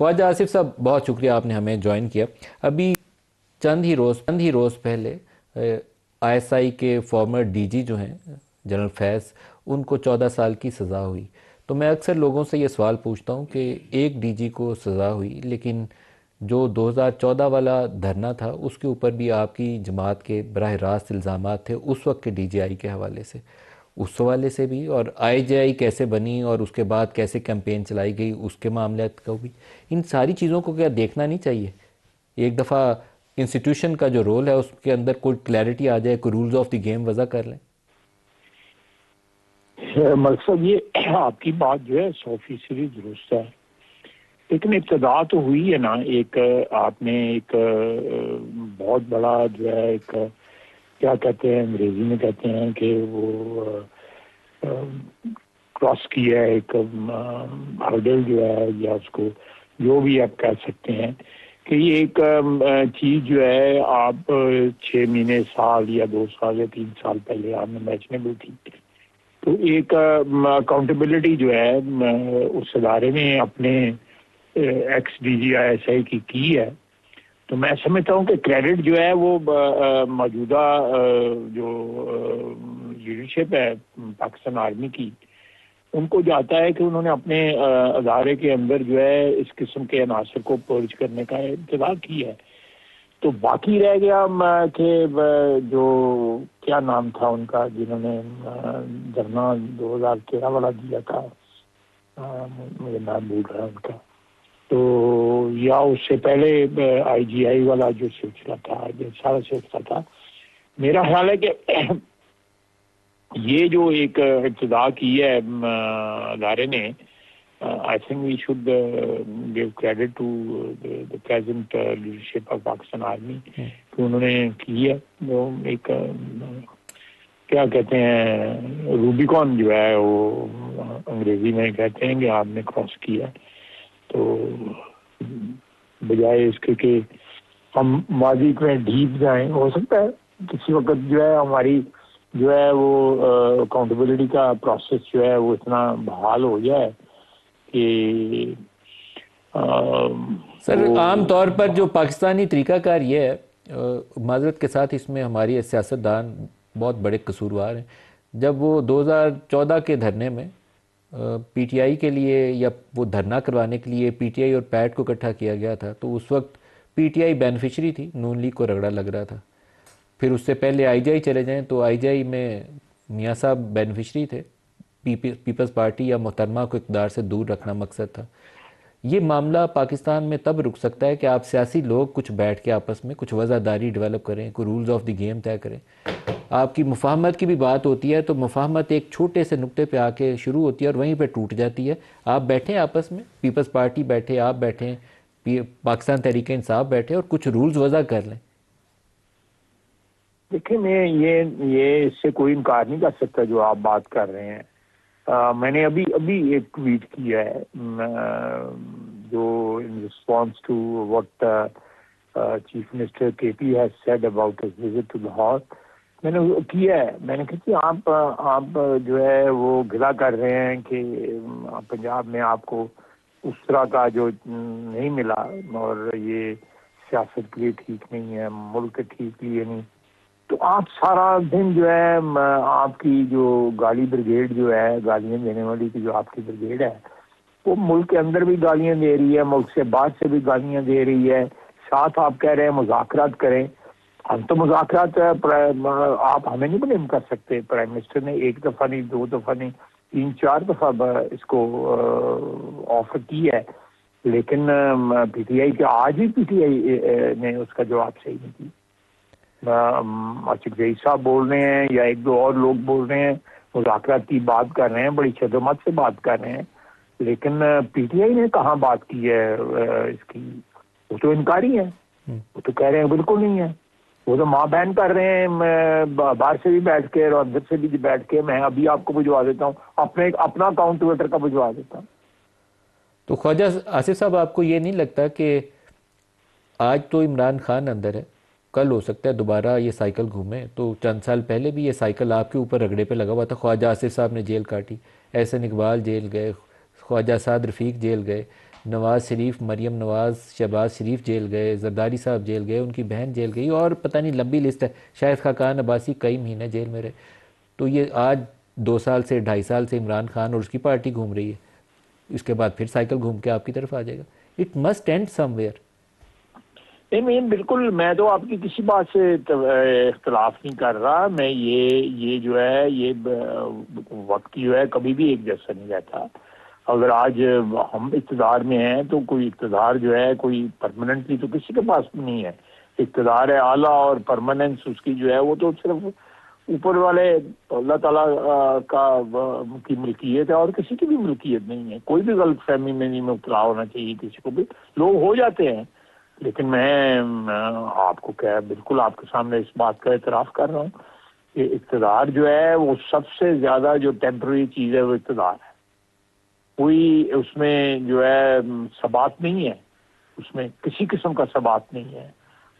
خواجہ آصف صاحب بہت شکریہ آپ نے ہمیں جوائن کیا. ابھی چند ہی روز پہلے آئی ایس آئی کے فارمر ڈی جی جو ہیں جنرل فیض، ان کو 14 سال کی سزا ہوئی. تو میں اکثر لوگوں سے یہ سوال پوچھتا ہوں کہ ایک ڈی جی کو سزا ہوئی، لیکن جو 2014 والا دھرنا تھا اس کے اوپر بھی آپ کی جماعت کے براہ راست الزامات تھے اس وقت کے ڈی جی آئی کے حوالے سے. اس حوالے سے بھی، اور آئی جے آئی کیسے بنی اور اس کے بعد کیسے کیمپین چلائی گئی اس کے معاملات کو بھی، ان ساری چیزوں کو کیا دیکھنا نہیں چاہیے؟ ایک دفعہ انسٹیٹیوشن کا جو رول ہے اس کے اندر کوئی کلیئرٹی آ جائے، کوئی رولز آف دی گیم وضع کر لیں. مقصد یہ آپ کی بات جو ہے 100% درست ہے، لیکن ابتدا تو ہوئی ہے نا. ایک آپ نے ایک بہت بڑا جو ہے ایک کیا کہتے ہیں انگریزی میں کہتے ہیں کہ وہ کراس کیا ہے ایک ہرڈل جو ہے، یا اس کو جو بھی آپ کہہ سکتے ہیں کہ یہ ایک چیز جو ہے آپ 6 مہینے، سال یا 2 سال یا 3 سال پہلے آپ نے میچنیبل تھی. تو ایک اکاؤنٹیبلٹی جو ہے اس ادارے نے اپنے ex D G I S I کی ہے. تو میں سمجھتا ہوں کہ کریڈٹ جو ہے وہ موجودہ جو لیڈرشپ ہے پاکستان آرمی کی، ان کو جاتا ہے کہ انہوں نے اپنے ادارے کے اندر جو ہے اس قسم کے عناصر کو پرچ کرنے کا ابتدا کی ہے. تو باقی رہ گیا کہ جو کیا نام تھا ان کا جنہوں نے دھرنا 2013 والا دیا تھا، مجھے نام بھول رہا ہے ان کا، تو یا اس سے پہلے آئی جی آئی والا جو سلسلہ تھا، جو سارا سلسلہ تھا. میرا خیال ہے کہ یہ جو ایک ابتدا کی ہے ادارے نے، I think we should give credit to the present leadership of Pakistan Army کہ انہوں نے کی ہے. وہ ایک کیا کہتے ہیں روبیکون جو ہے وہ انگریزی میں کہتے ہیں کہ آپ نے کراس کیا. تو بجائے اس کے کہ ہم ماضی میں ڈھیپ جائیں، ہو سکتا ہے کسی وقت جو ہے ہماری جو ہے وہ اکاؤنٹیبلٹی کا پروسیس جو ہے وہ اتنا بحال ہو جائے کہ سر عام طور پر جو پاکستانی طریقہ کار یہ ہے، معذرت کے ساتھ اس میں ہماری سیاستدان بہت بڑے قصوروار ہیں. جب وہ 2014 کے دھرنے میں پی ٹی آئی کے لیے یا وہ دھرنا کروانے کے لیے پی ٹی آئی اور پیٹ کو اکٹھا کیا گیا تھا، تو اس وقت پی ٹی آئی بینیفیشری تھی، نون لیگ کو رگڑا لگ رہا تھا. پھر اس سے پہلے آئی جے آئی چلے جائیں تو آئی جے آئی میں میاں صاحب بینیفیشری تھے، پیپلز پارٹی یا محترمہ کو اقتدار سے دور رکھنا مقصد تھا. یہ معاملہ پاکستان میں تب رک سکتا ہے کہ آپ سیاسی لوگ کچھ بیٹھ کے آپس میں کچھ وضاحت ڈیولپ کریں، کوئی رولز آف دی گیم طے کریں. آپ کی مفاہمت کی بھی بات ہوتی ہے تو مفاہمت ایک چھوٹے سے نقطے پہ آ کے شروع ہوتی ہے اور وہیں پہ ٹوٹ جاتی ہے. آپ بیٹھیں آپس میں، پیپلز پارٹی بیٹھے، آپ بیٹھیں، پاکستان تحریک انصاف بیٹھے اور کچھ رولز وضع کر لیں. دیکھیں میں یہ اس سے کوئی انکار نہیں کر سکتا جو آپ بات کر رہے ہیں. میں نے ابھی ایک ٹویٹ کیا ہے جو in response to what chief minister K P has said about his visit to Lahore. میں نے کیا ہے، میں نے کہا کہ آپ جو ہے وہ گلا کر رہے ہیں کہ پنجاب میں آپ کو اس طرح کا جو نہیں ملا اور یہ سیاست کے لیے ٹھیک نہیں ہے، ملک کے ٹھیک لیے نہیں. تو آپ سارا دن جو ہے آپ کی جو گالی بریگیڈ جو ہے، گالیاں دینے والی کی جو آپ کی بریگیڈ ہے، وہ ملک کے اندر بھی گالیاں دے رہی ہے، ملک سے باہر سے بھی گالیاں دے رہی ہے. ساتھ آپ کہہ رہے ہیں مذاکرات کریں. ہم تو مذاکرات آپ ہمیں نہیں بلیم کر سکتے. پرائم منسٹر نے 1 دفعہ نہیں، 2 دفعہ نہیں، 3-4 دفعہ اس کو آفر کی ہے، لیکن پی ٹی آئی کے آج بھی پی ٹی آئی نے اس کا جواب صحیح نہیں دیا. آصف زئی صاحب بول رہے ہیں یا 1-2 اور لوگ بول رہے ہیں، مذاکرات کی بات کر رہے ہیں، بڑی شدت سے بات کر رہے ہیں، لیکن پی ٹی آئی نے کہاں بات کی ہے اس کی؟ وہ تو انکاری ہے، وہ تو کہہ رہے ہیں بالکل نہیں ہے. وہ تو ماں بہن کر رہے ہیں. میں باہر سے بھی بیٹھ کے اور اندر سے بھی بیٹھ کے میں ابھی آپ کو بھجوا دیتا ہوں، اپنا اکاؤنٹ ٹویٹر کا بھجوا دیتا ہوں. تو خواجہ آصف صاحب آپ کو یہ نہیں لگتا کہ آج تو عمران خان اندر ہے، کل ہو سکتا ہے دوبارہ یہ سائیکل گھومے؟ تو چند سال پہلے بھی یہ سائیکل آپ کے اوپر رگڑے پہ لگا ہوا تھا. خواجہ آصف صاحب نے جیل کاٹی، احسن اقبال جیل گئے، خواجہ سعد رفیق جیل گئے. نواز شریف، مریم نواز، شہباز شریف جیل گئے، زرداری صاحب جیل گئے، ان کی بہن جیل گئی، اور پتہ نہیں لمبی لسٹ ہے، شاید خاقان عباسی کئی مہینے جیل میں رہے. تو یہ آج 2 سال سے 2.5 سال سے عمران خان اور اس کی پارٹی گھوم رہی ہے، اس کے بعد پھر سائیکل گھوم کے آپ کی طرف آ جائے گا. It must end somewhere. نہیں بالکل، میں تو آپ کی کسی بات سے اختلاف نہیں کر رہا. میں یہ جو ہے یہ وقت جو ہے کبھی بھی ایک جیسا نہیں رہتا. اگر آج ہم اقتدار میں ہیں تو کوئی اقتدار جو ہے کوئی پرماننٹلی تو کسی کے پاس نہیں ہے. اقتدار ہے اعلیٰ اور پرماننس اس کی جو ہے وہ تو صرف اوپر والے اللہ تعالیٰ کی ملکیت ہے، اور کسی کی بھی ملکیت نہیں ہے. کوئی بھی غلط فہمی میں نہیں مبتلا ہونا چاہیے کسی کو بھی. لوگ ہو جاتے ہیں، لیکن میں آپ کو بالکل آپ کے سامنے اس بات کا اعتراف کر رہا ہوں کہ اقتدار جو ہے وہ سب سے زیادہ جو ٹیمپرری چیز ہے وہ اقتدار ہے. کوئی اس میں جو ہے ثبات نہیں ہے، اس میں کسی قسم کا ثبات نہیں ہے.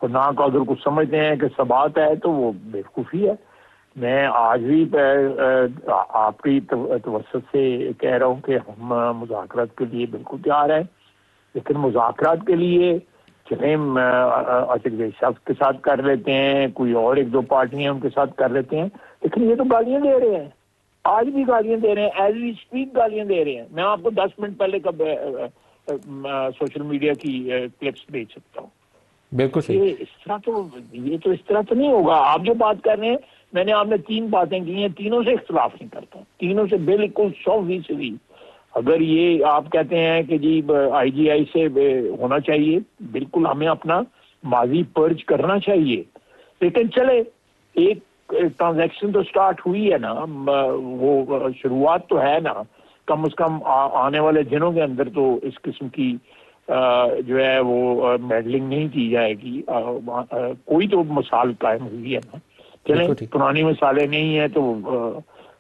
اور نہ کو اگر کچھ سمجھتے ہیں کہ ثبات ہے تو وہ بیوقوفی ہے. میں آج بھی آپ کی توسط سے کہہ رہا ہوں کہ ہم مذاکرات کے لیے بالکل تیار ہیں، لیکن مذاکرات کے لیے چلیں عاشق زئی صاحب کے ساتھ کر لیتے ہیں، کوئی اور 1-2 پارٹیاں ان کے ساتھ کر لیتے ہیں. لیکن یہ تو گالیاں دے رہے ہیں، آج بھی گالیاں دے رہے ہیں، ایز وی اسپیک گالیاں دے رہے ہیں. میں آپ کو 10 منٹ پہلے کب سوشل میڈیا کی کلپس بھیج سکتا ہوں. بالکل صحیح. یہ تو اس طرح تو نہیں ہوگا. آپ جو بات کر رہے ہیں، میں نے آپ نے 3 باتیں کی ہیں، تینوں سے اختلاف نہیں کرتا، تینوں سے بالکل 100%. اگر یہ آپ کہتے ہیں کہ جی IGI سے ہونا چاہیے، بالکل ہمیں اپنا ماضی پرچ کرنا چاہیے. لیکن چلے ایک ٹرانزیکشن تو سٹارٹ ہوئی ہے نا، وہ شروعات تو ہے نا. کم از کم آنے والے دنوں کے اندر تو اس قسم کی جو ہے وہ میڈلنگ نہیں کی جائے گی. کوئی تو مثال قائم ہوئی ہے نا. چلیں بالکل ٹھیک. پرانی مثالیں نہیں ہیں تو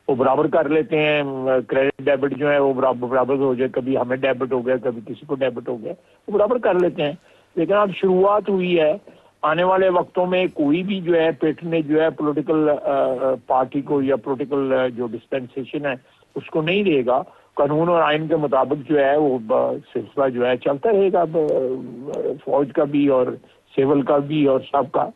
وہ برابر کر لیتے ہیں. کریڈٹ ڈیبٹ جو ہے وہ برابر ہو جائے، کبھی ہمیں ڈیبٹ ہو گیا، کبھی کسی کو ڈیبٹ ہو گیا، وہ برابر کر لیتے ہیں. لیکن اب شروعات ہوئی ہے. آنے والے وقتوں میں کوئی بھی جو ہے پیٹرنیج جو ہے پولیٹیکل پارٹی کو یا پولیٹیکل جو ڈسپینسیشن ہے اس کو نہیں دے گا. قانون اور آئین کے مطابق جو ہے وہ سلسلہ جو ہے چلتا رہے گا، فوج کا بھی اور سول کا بھی اور سب کا.